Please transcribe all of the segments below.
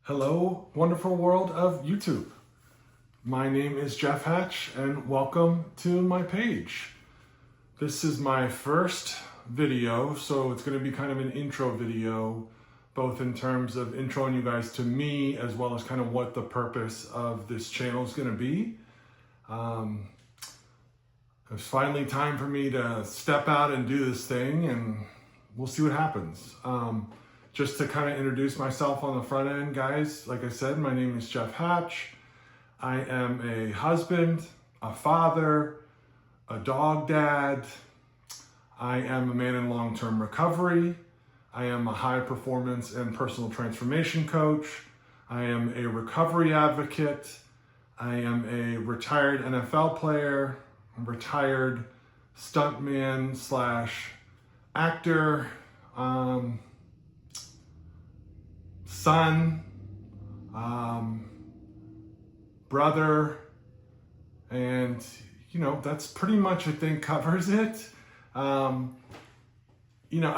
Hello, wonderful world of YouTube. My name is Jeff Hatch and welcome to my page. This is my first video, so it's going to be kind of an intro video, both in terms of introing you guys to me as well as kind of what the purpose of this channel is going to be. It's finally time for me to step out and do this thing, and we'll see what happens. Just to kind of introduce myself on the front end, guys, like I said, my name is Jeff Hatch. I am a husband, a father, a dog dad. I am a man in long-term recovery. I am a high performance and personal transformation coach. I am a recovery advocate. I am a retired NFL player, retired stuntman slash actor, son, brother, and that's pretty much, I think, covers it. I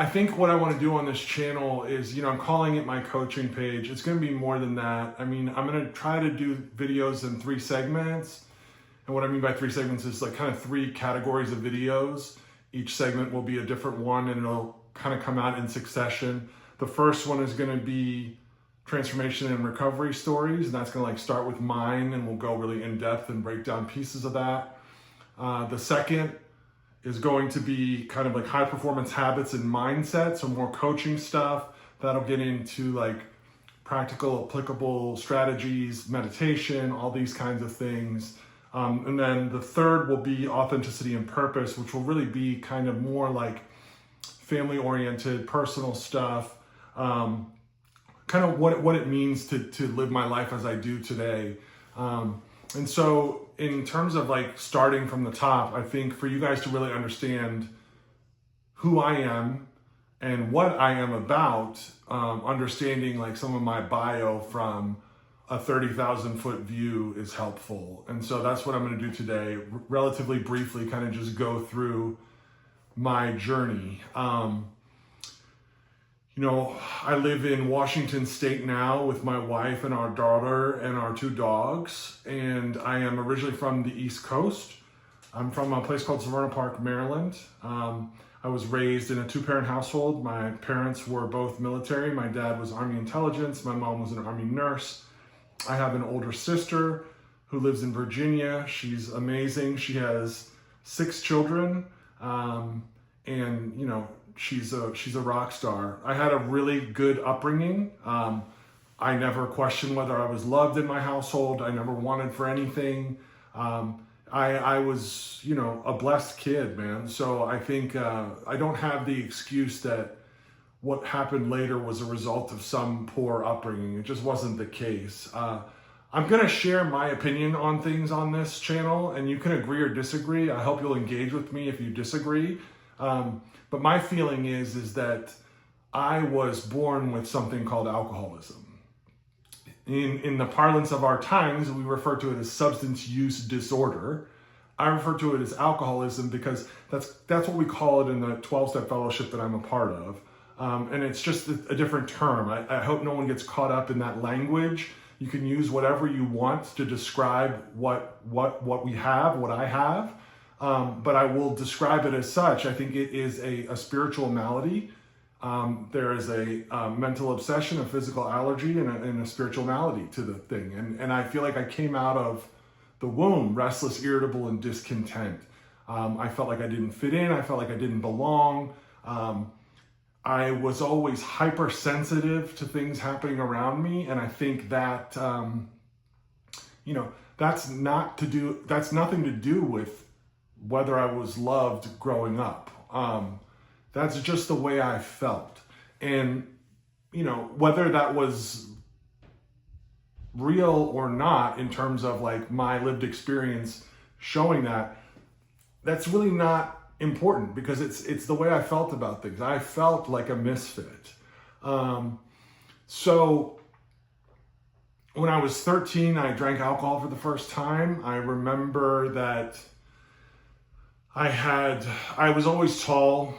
think what I want to do on this channel is, I'm calling it my coaching page. It's going to be more than that. I mean, I'm going to try to do videos in 3 segments. And what I mean by 3 segments is like kind of 3 categories of videos. Each segment will be a different one and it'll kind of come out in succession. The first one is going to be transformation and recovery stories, and that's going to start with mine, and we'll go really in depth and break down pieces of that. The second is going to be kind of like high performance habits and mindset, so more coaching stuff. That'll get into like practical, applicable strategies, meditation, all these kinds of things. And then the third will be authenticity and purpose, which will really be kind of more like family oriented, personal stuff. Kind of what it means to live my life as I do today. And so in terms of like starting from the top, I think for you guys to really understand who I am and what I am about, understanding like some of my bio from a 30,000 foot view is helpful. And so that's what I'm going to do today, relatively briefly, kind of just go through my journey. I live in Washington State now with my wife and our daughter and our 2 dogs. And I am originally from the East Coast. I'm from a place called Severna Park, Maryland. I was raised in a 2-parent household. My parents were both military. My dad was Army intelligence. My mom was an Army nurse. I have an older sister who lives in Virginia. She's amazing. She has 6 children. She's a rock star. I had a really good upbringing. I never questioned whether I was loved in my household. I never wanted for anything. I was, a blessed kid, man. So I think I don't have the excuse that what happened later was a result of some poor upbringing. It just wasn't the case. I'm going to share my opinion on things on this channel, and you can agree or disagree. I hope you'll engage with me if you disagree. But my feeling is that I was born with something called alcoholism. In the parlance of our times, we refer to it as substance use disorder. I refer to it as alcoholism because that's what we call it in the 12-step fellowship that I'm a part of. And it's just a different term. I hope no one gets caught up in that language. You can use whatever you want to describe what we have, what I have. But I will describe it as such. I think it is a spiritual malady. There is a mental obsession, a physical allergy, and a spiritual malady to the thing. And I feel like I came out of the womb restless, irritable, and discontent. I felt like I didn't fit in. I felt like I didn't belong. I was always hypersensitive to things happening around me. And I think that, that's nothing to do with whether I was loved growing up. That's just the way I felt. And, whether that was real or not in terms of like my lived experience showing that's really not important because it's the way I felt about things. I felt like a misfit. So when I was 13, I drank alcohol for the first time. I remember that I was always tall.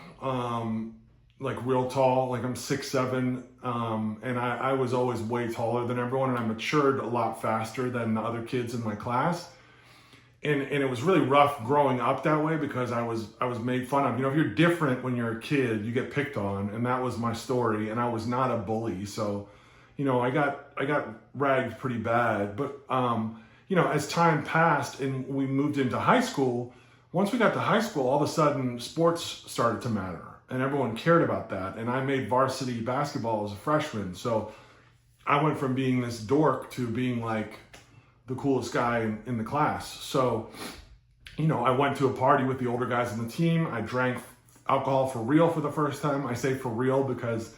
like real tall, like I'm 6'7", and I was always way taller than everyone, and I matured a lot faster than the other kids in my class. And it was really rough growing up that way because I was made fun of. You know, if you're different when you're a kid, you get picked on, and that was my story. And I was not a bully, so you know, I got ragged pretty bad. But you know, as time passed and we moved into high school, once we got to high school, all of a sudden sports started to matter, and everyone cared about that. And I made varsity basketball as a freshman, so I went from being this dork to being like the coolest guy in the class. So, you know, I went to a party with the older guys on the team. I drank alcohol for real for the first time. I say for real because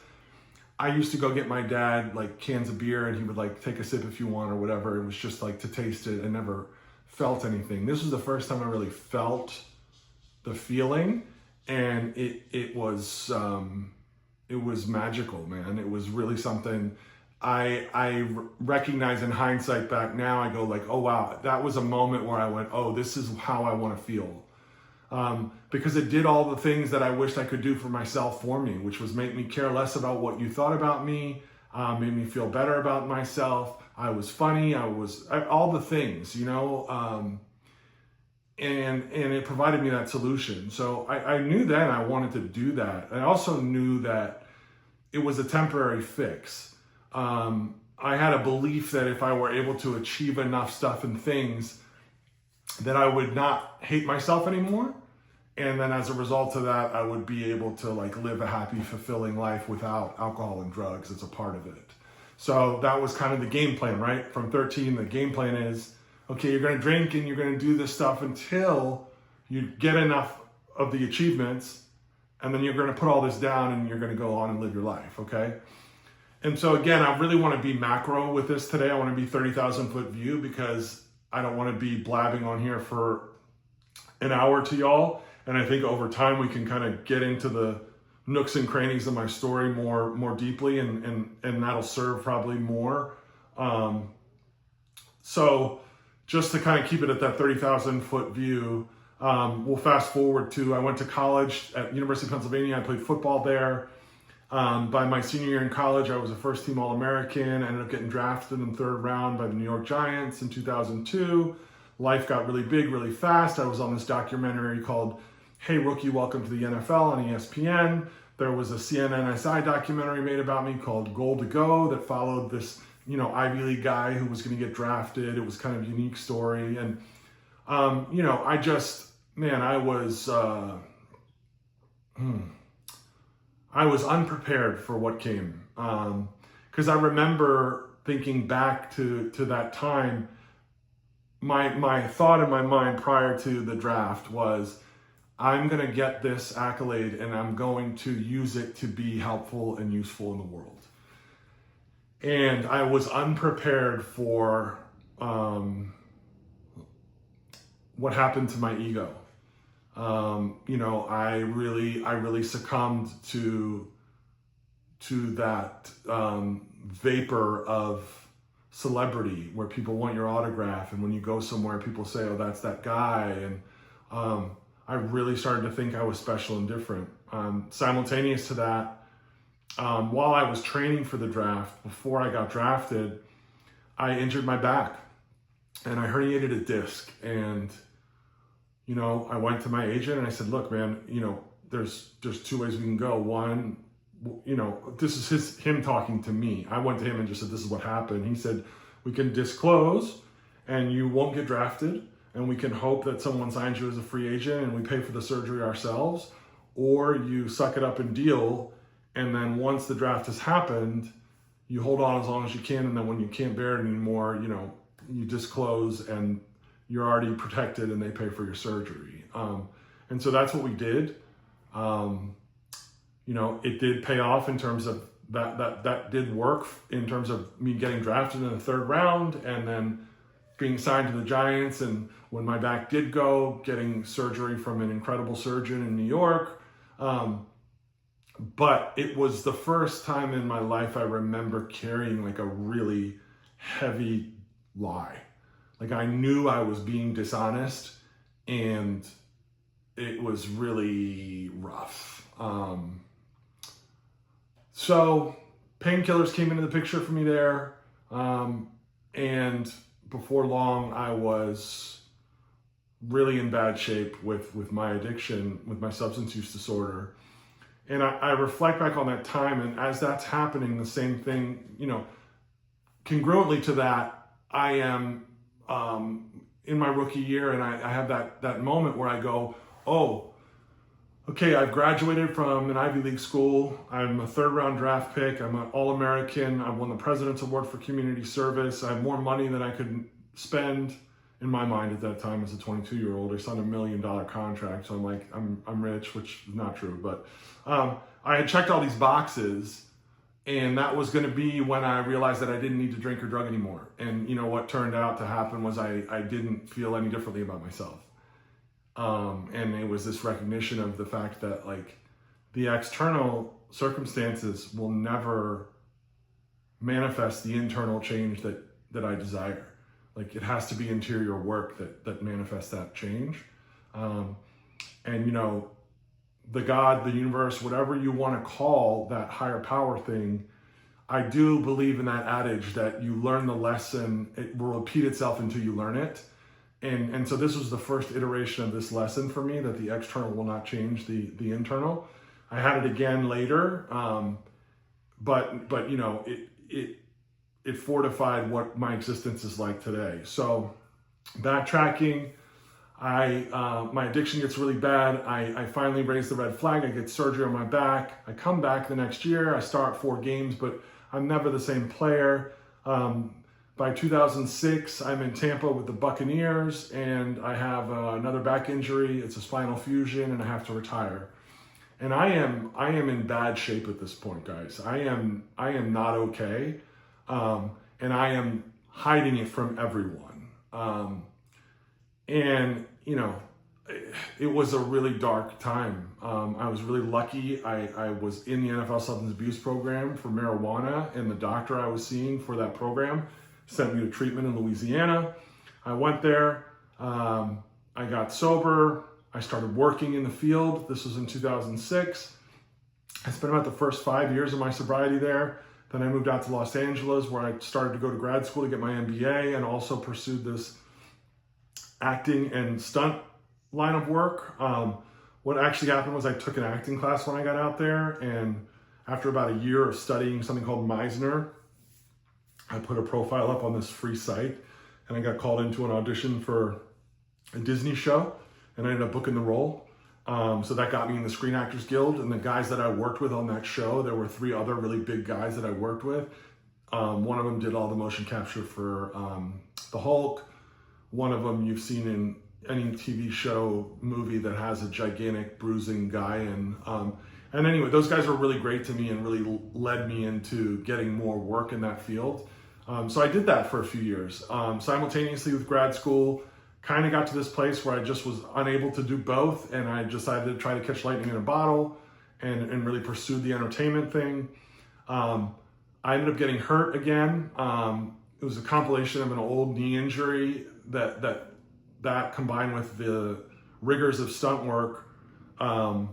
I used to go get my dad like cans of beer, and he would like take a sip if you want or whatever. It was just like to taste it. I never felt anything. This was the first time I really felt the feeling, and it was magical, man. It was really something. I recognize in hindsight back now, I go like, oh wow, that was a moment where I went, oh, this is how I want to feel. Because it did all the things that I wished I could do for myself for me, which was make me care less about what you thought about me, made me feel better about myself. I was funny, all the things, you know, and it provided me that solution. So I knew then I wanted to do that. I also knew that it was a temporary fix. I had a belief that if I were able to achieve enough stuff and things, that I would not hate myself anymore. And then as a result of that, I would be able to like live a happy, fulfilling life without alcohol and drugs as a part of it. So that was kind of the game plan, right? From 13, the game plan is, okay, you're going to drink and you're going to do this stuff until you get enough of the achievements. And then you're going to put all this down and you're going to go on and live your life. Okay. And so again, I really want to be macro with this today. I want to be 30,000 foot view because I don't want to be blabbing on here for an hour to y'all. And I think over time we can kind of get into the nooks and crannies of my story more deeply, and that'll serve probably more. So just to kind of keep it at that 30,000 foot view, we'll fast forward to, I went to college at University of Pennsylvania. I played football there. By my senior year in college, I was a first team All-American. I ended up getting drafted in the third round by the New York Giants in 2002. Life got really big, really fast. I was on this documentary called Hey Rookie, Welcome to the NFL on ESPN. There was a CNN SI documentary made about me called Goal to Go that followed this, you know, Ivy League guy who was going to get drafted. It was kind of a unique story. And, you know, I was unprepared for what came. Because I remember thinking back to that time, my thought in my mind prior to the draft was, I'm going to get this accolade and I'm going to use it to be helpful and useful in the world. And I was unprepared for what happened to my ego. You know, I really succumbed to that vapor of celebrity where people want your autograph, and when you go somewhere, people say, "Oh, that's that guy." And I really started to think I was special and different. Simultaneous to that, while I was training for the draft, before I got drafted, I injured my back, and I herniated a disc. And you know, I went to my agent and I said, look, man, you know, there's two ways we can go. One, you know, this is him talking to me. I went to him and just said, this is what happened. He said, we can disclose and you won't get drafted, and we can hope that someone signs you as a free agent and we pay for the surgery ourselves, or you suck it up and deal. And then once the draft has happened, you hold on as long as you can. And then when you can't bear it anymore, you know, you disclose and you're already protected and they pay for your surgery. And so that's what we did. You know, it did pay off in terms of that did work in terms of me getting drafted in the third round and then being signed to the Giants. And when my back did go, getting surgery from an incredible surgeon in New York. But it was the first time in my life I remember carrying like a really heavy lie. Like I knew I was being dishonest, and it was really rough. So painkillers came into the picture for me there. And before long, I was really in bad shape with my addiction, with my substance use disorder. And I reflect back on that time, and as that's happening, the same thing, congruently to that, I am in my rookie year, and I have that moment where I go, oh, okay, I've graduated from an Ivy League school. I'm a third-round draft pick. I'm an All-American. I won the President's Award for Community Service. I have more money than I could spend. In my mind at that time, as a 22-year-old, I signed a $1 million contract. So I'm like, I'm rich, which is not true. But I had checked all these boxes, and that was going to be when I realized that I didn't need to drink or drug anymore. And what turned out to happen was I didn't feel any differently about myself. And it was this recognition of the fact that the external circumstances will never manifest the internal change that I desire. It has to be interior work that manifests that change. And the God, the universe, whatever you want to call that higher power thing, I do believe in that adage that you learn the lesson, it will repeat itself until you learn it. And so this was the first iteration of this lesson for me, that the external will not change the internal. I had it again later, but it fortified what my existence is like today. So backtracking, my addiction gets really bad. I finally raise the red flag. I get surgery on my back. I come back the next year. I start 4 games, but I'm never the same player. By 2006, I'm in Tampa with the Buccaneers, and I have another back injury. It's a spinal fusion, and I have to retire. And I am in bad shape at this point, guys. I am not okay. And I am hiding it from everyone. And it was a really dark time. I was really lucky. I was in the NFL substance abuse program for marijuana, and the doctor I was seeing for that program sent me to treatment in Louisiana. I went there. I got sober. I started working in the field. This was in 2006. I spent about the first 5 years of my sobriety there. Then I moved out to Los Angeles, where I started to go to grad school to get my MBA, and also pursued this acting and stunt line of work. What actually happened was I took an acting class when I got out there, and after about a year of studying something called Meisner, I put a profile up on this free site, and I got called into an audition for a Disney show, and I ended up booking the role. So that got me in the Screen Actors Guild, and the guys that I worked with on that show, there were 3 other really big guys that I worked with. One of them did all the motion capture for the Hulk. One of them you've seen in any TV show, movie that has a gigantic bruising guy. And anyway, those guys were really great to me and really led me into getting more work in that field. So I did that for a few years, simultaneously with grad school. Kind of got to this place where I just was unable to do both, and I decided to try to catch lightning in a bottle and really pursued the entertainment thing. I ended up getting hurt again. It was a compilation of an old knee injury that combined with the rigors of stunt work. I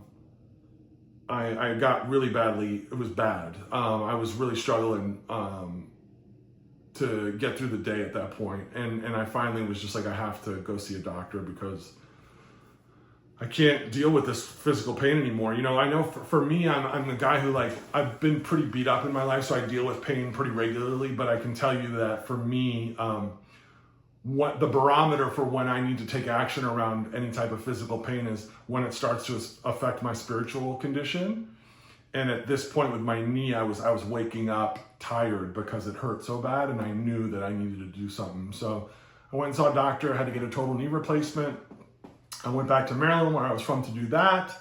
got really badly, it was bad. I was really struggling to get through the day at that point. And I finally was just like, I have to go see a doctor because I can't deal with this physical pain anymore. I know for me, I'm the guy who I've been pretty beat up in my life, so I deal with pain pretty regularly, but I can tell you that for me, what the barometer for when I need to take action around any type of physical pain is when it starts to affect my spiritual condition. And at this point with my knee, I was waking up tired because it hurt so bad, and I knew that I needed to do something. So I went and saw a doctor, had to get a total knee replacement. I went back to Maryland, where I was from, to do that.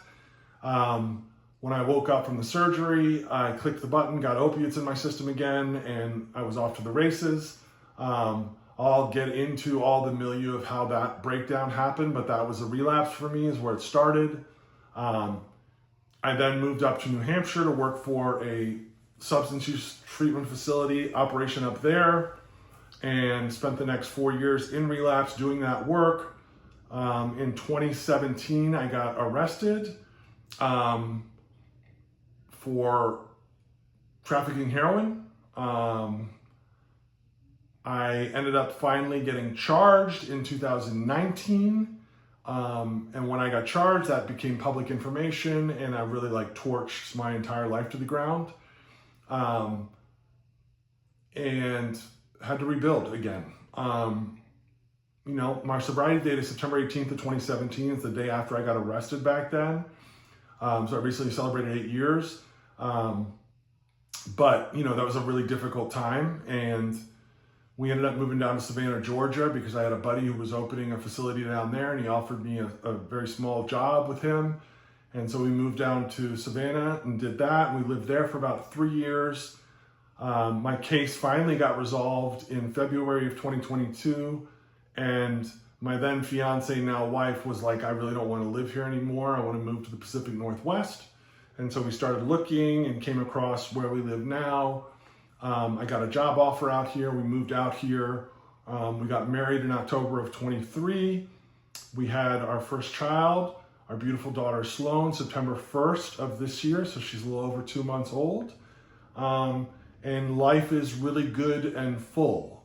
When I woke up from the surgery, I clicked the button, got opiates in my system again, and I was off to the races. I'll get into all the milieu of how that breakdown happened, but that was a relapse for me, is where it started. I then moved up to New Hampshire to work for a substance use treatment facility operation up there, and spent the next 4 years in relapse doing that work. In 2017, I got arrested for trafficking heroin. I ended up finally getting charged in 2019. And when I got charged, that became public information, and I really like torched my entire life to the ground. And had to rebuild again. You know, my sobriety date is September 18th of 2017. It's the day after I got arrested back then. So I recently celebrated 8 years. But, you know, that was a really difficult time. And we ended up moving down to Savannah, Georgia, because I had a buddy who was opening a facility down there, and he offered me a very small job with him. And so we moved down to Savannah and did that. And we lived there for about 3 years. My case finally got resolved in February of 2022. And my then fiance, now wife, was like, I really don't want to live here anymore. I want to move to the Pacific Northwest. And so we started looking and came across where we live now. I got a job offer out here. We moved out here. We got married in October of 23. We had our first child, our beautiful daughter Sloan, September 1st of this year. So she's a little over 2 months old. And life is really good and full.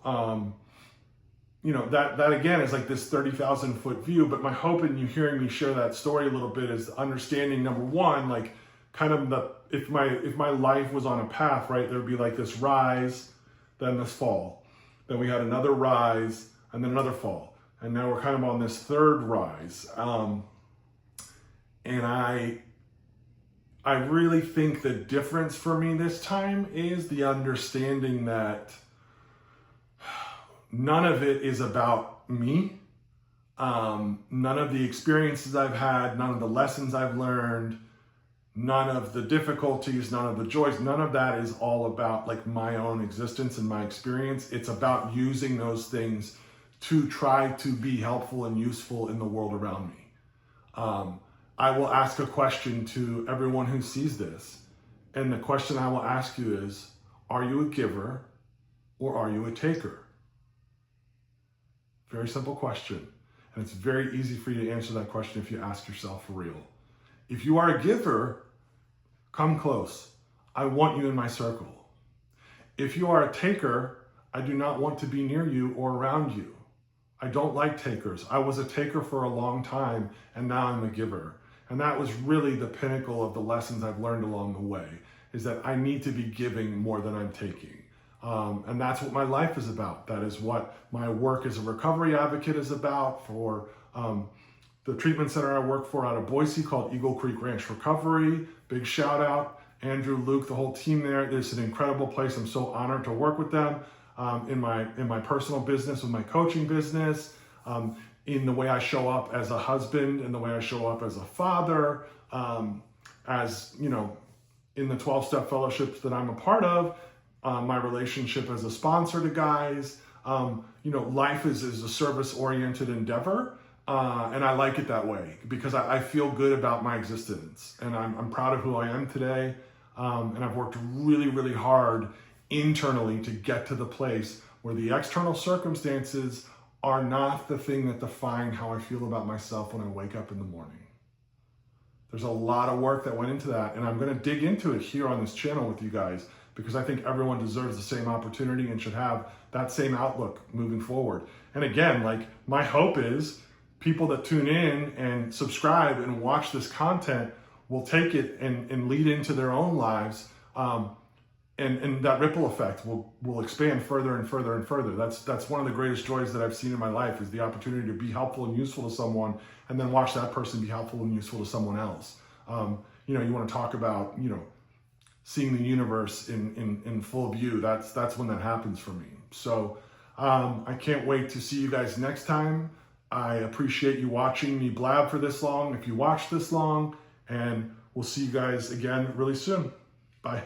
You know, that again is like this 30,000 foot view, but my hope in you hearing me share that story a little bit is understanding, number one, like kind of if my life was on a path, right, there'd be like this rise, then this fall. Then we had another rise and then another fall. And now we're kind of on this third rise. And I really think the difference for me this time is the understanding that none of it is about me. None of the experiences I've had, none of the lessons I've learned, none of the difficulties, none of the joys, none of that is all about like my own existence and my experience. It's about using those things to try to be helpful and useful in the world around me. I will ask a question to everyone who sees this. And the question I will ask you is, are you a giver or are you a taker? Very simple question. And it's very easy for you to answer that question if you ask yourself for real. If you are a giver, come close. I want you in my circle. If you are a taker, I do not want to be near you or around you. I don't like takers. I was a taker for a long time, and now I'm a giver. And that was really the pinnacle of the lessons I've learned along the way, is that I need to be giving more than I'm taking. And that's what my life is about. That is what my work as a recovery advocate is about for the treatment center I work for out of Boise called Eagle Creek Ranch Recovery. Big shout out, Andrew, Luke, the whole team there. It's an incredible place. I'm so honored to work with them in my personal business, with my coaching business, in the way I show up as a husband and the way I show up as a father, as, you know, in the 12-step fellowships that I'm a part of, my relationship as a sponsor to guys. You know, life is a service-oriented endeavor, and I like it that way because I feel good about my existence, and I'm proud of who I am today, and I've worked really, really hard internally to get to the place where the external circumstances are not the thing that define how I feel about myself when I wake up in the morning. There's a lot of work that went into that, and I'm going to dig into it here on this channel with you guys because I think everyone deserves the same opportunity and should have that same outlook moving forward. And again, like, my hope is people that tune in and subscribe and watch this content will take it and lead into their own lives. And that ripple effect will expand further and further and further. That's one of the greatest joys that I've seen in my life, is the opportunity to be helpful and useful to someone and then watch that person be helpful and useful to someone else. You know, you want to talk about, you know, seeing the universe in full view. That's when that happens for me. So I can't wait to see you guys next time. I appreciate you watching me blab for this long, if you watched this long, and we'll see you guys again really soon. Bye.